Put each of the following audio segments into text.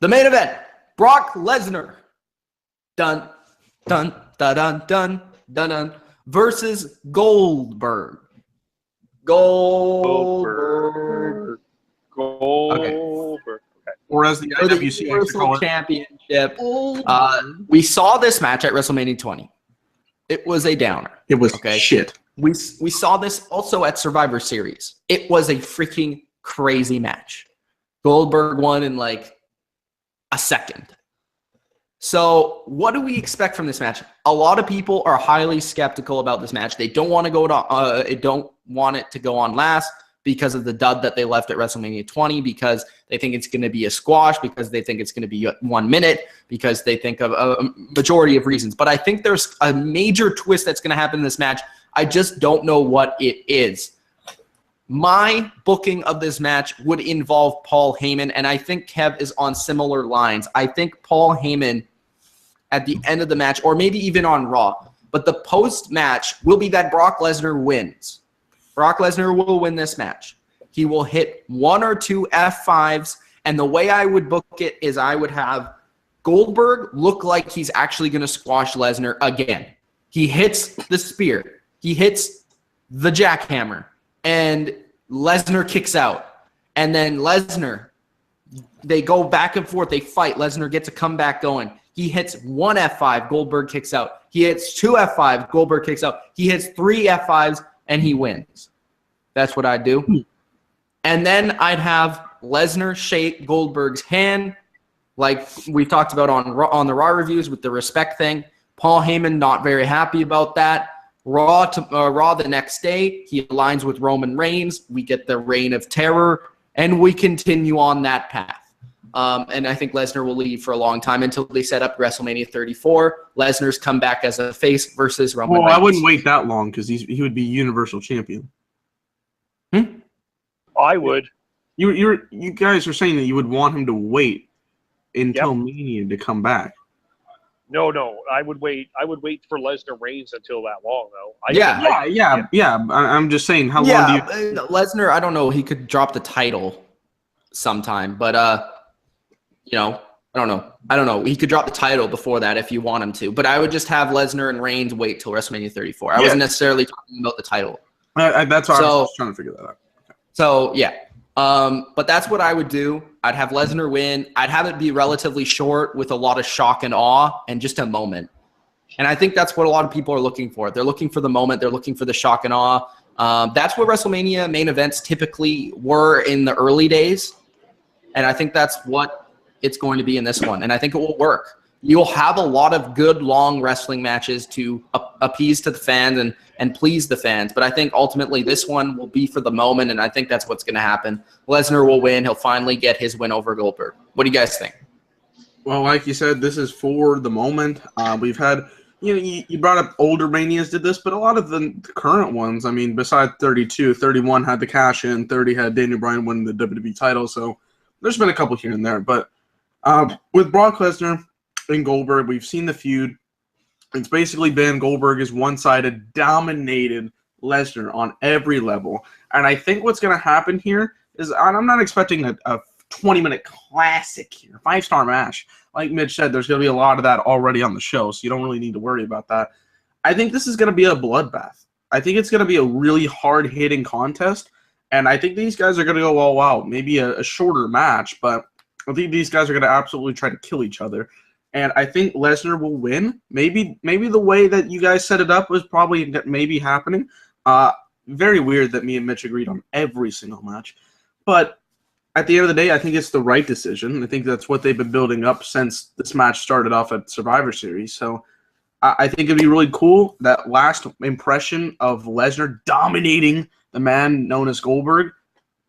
The main event, Brock Lesnar, dun, dun, dun, dun, dun, dun, dun, versus Goldberg. Goldberg. Okay. Or as the IWC likes to call it, Championship. We saw this match at WrestleMania 20. It was a downer. It was shit. We saw this also at Survivor Series. It was a freaking crazy match. Goldberg won in like a second. So what do we expect from this match? A lot of people are highly skeptical about this match. They don't want to go to, don't want it to go on last because of the dud that they left at WrestleMania 20, because they think it's going to be a squash, because they think it's going to be 1 minute, because they think of a majority of reasons. But I think there's a major twist that's going to happen in this match. I just don't know what it is. My booking of this match would involve Paul Heyman, and I think Kev is on similar lines. I think Paul Heyman at the end of the match, or maybe even on Raw, but the post-match will be that Brock Lesnar wins. Brock Lesnar will win this match. He will hit 1 or 2 F5s, and the way I would book it is I would have Goldberg look like he's actually going to squash Lesnar again. He hits the spear. He hits the jackhammer. And Lesnar kicks out. And then Lesnar, they go back and forth. They fight. Lesnar gets a comeback going. He hits 1 F5. Goldberg kicks out. He hits 2 F5s. Goldberg kicks out. He hits 3 F5s, and he wins. That's what I'd do. And then I'd have Lesnar shake Goldberg's hand, like we talked about on the Raw reviews with the respect thing. Paul Heyman not very happy about that. Raw the next day, he aligns with Roman Reigns. We get the Reign of Terror, and we continue on that path. And I think Lesnar will leave for a long time until they set up WrestleMania 34. Lesnar's come back as a face versus Roman Reigns. I wouldn't wait that long because he would be Universal Champion. I would. You guys are saying that you would want him to wait until Mania to come back. No, I would wait. I would wait for Lesnar Reigns until that long, though. I'm just saying, how long do you? Lesnar, I don't know. He could drop the title sometime, but I don't know. He could drop the title before that if you want him to. But I would just have Lesnar and Reigns wait till WrestleMania 34. I wasn't necessarily talking about the title. That's why I was just trying to figure that out. Okay. So yeah. But that's what I would do. I'd have Lesnar win. I'd have it be relatively short with a lot of shock and awe and just a moment. And I think that's what a lot of people are looking for. They're looking for the moment. They're looking for the shock and awe. That's what WrestleMania main events typically were in the early days. And I think that's what it's going to be in this one. And I think it will work. You'll have a lot of good, long wrestling matches to appease to the fans and please the fans. But I think ultimately this one will be for the moment, and I think that's what's going to happen. Lesnar will win. He'll finally get his win over Goldberg. What do you guys think? Well, like you said, this is for the moment. We've had, you brought up older Manias did this, but a lot of the current ones, I mean, besides 32, 31 had the cash in, 30 had Daniel Bryan win the WWE title. So there's been a couple here and there. But with Brock Lesnar and Goldberg, we've seen the feud. It's basically been Goldberg is one-sided, dominated Lesnar on every level. And I think what's going to happen here is I'm not expecting a 20-minute classic here, 5-star match. Like Mitch said, there's going to be a lot of that already on the show, so you don't really need to worry about that. I think this is going to be a bloodbath. I think it's going to be a really hard-hitting contest, and I think these guys are going to go all out. Maybe a shorter match, but I think these guys are going to absolutely try to kill each other. And I think Lesnar will win. Maybe the way that you guys set it up was probably maybe happening. Very weird that me and Mitch agreed on every single match. But at the end of the day, I think it's the right decision. I think that's what they've been building up since this match started off at Survivor Series. So I think it'd be really cool. That last impression of Lesnar dominating the man known as Goldberg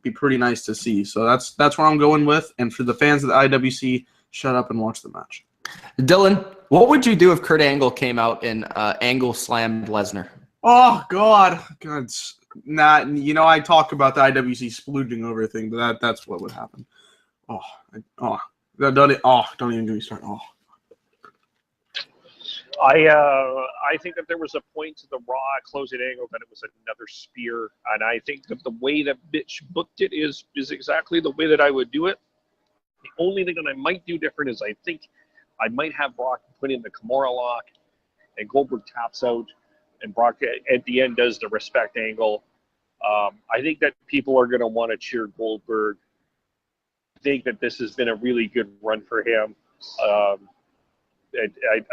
be pretty nice to see. So that's where I'm going with. And for the fans of the IWC, shut up and watch the match. Dylan, what would you do if Kurt Angle came out and Angle slammed Lesnar? Oh, God. I talk about the IWC splooging over thing, but that's what would happen. Don't even get me started. I think that there was a point to the Raw closing angle that it was another spear, and I think that the way that Mitch booked it is exactly the way that I would do it. The only thing that I might do different is I think I might have Brock put in the Kimura lock and Goldberg taps out and Brock at the end does the respect angle. I think that people are going to want to cheer Goldberg. I think that this has been a really good run for him. I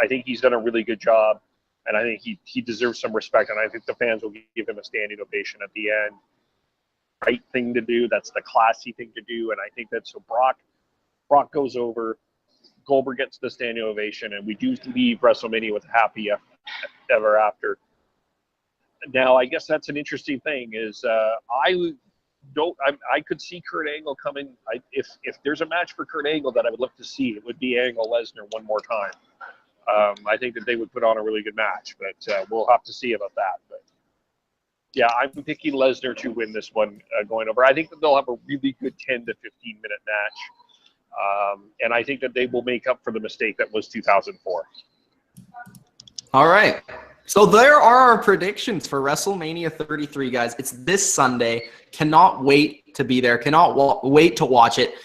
think he's done a really good job, and I think he deserves some respect, and I think the fans will give him a standing ovation at the end. Right thing to do. That's the classy thing to do, and I think that so Brock goes over, Goldberg gets the standing ovation, and we do leave WrestleMania with a happy ever after. Now, I guess that's an interesting thing. Is I could see Kurt Angle coming. If there's a match for Kurt Angle that I would love to see, it would be Angle Lesnar one more time. I think that they would put on a really good match, but we'll have to see about that. But yeah, I'm picking Lesnar to win this one going over. I think that they'll have a really good 10 to 15 minute match, and I think that they will make up for the mistake that was 2004. All right. So there are our predictions for WrestleMania 33, guys. It's this Sunday. Cannot wait to be there. Cannot wait to watch it.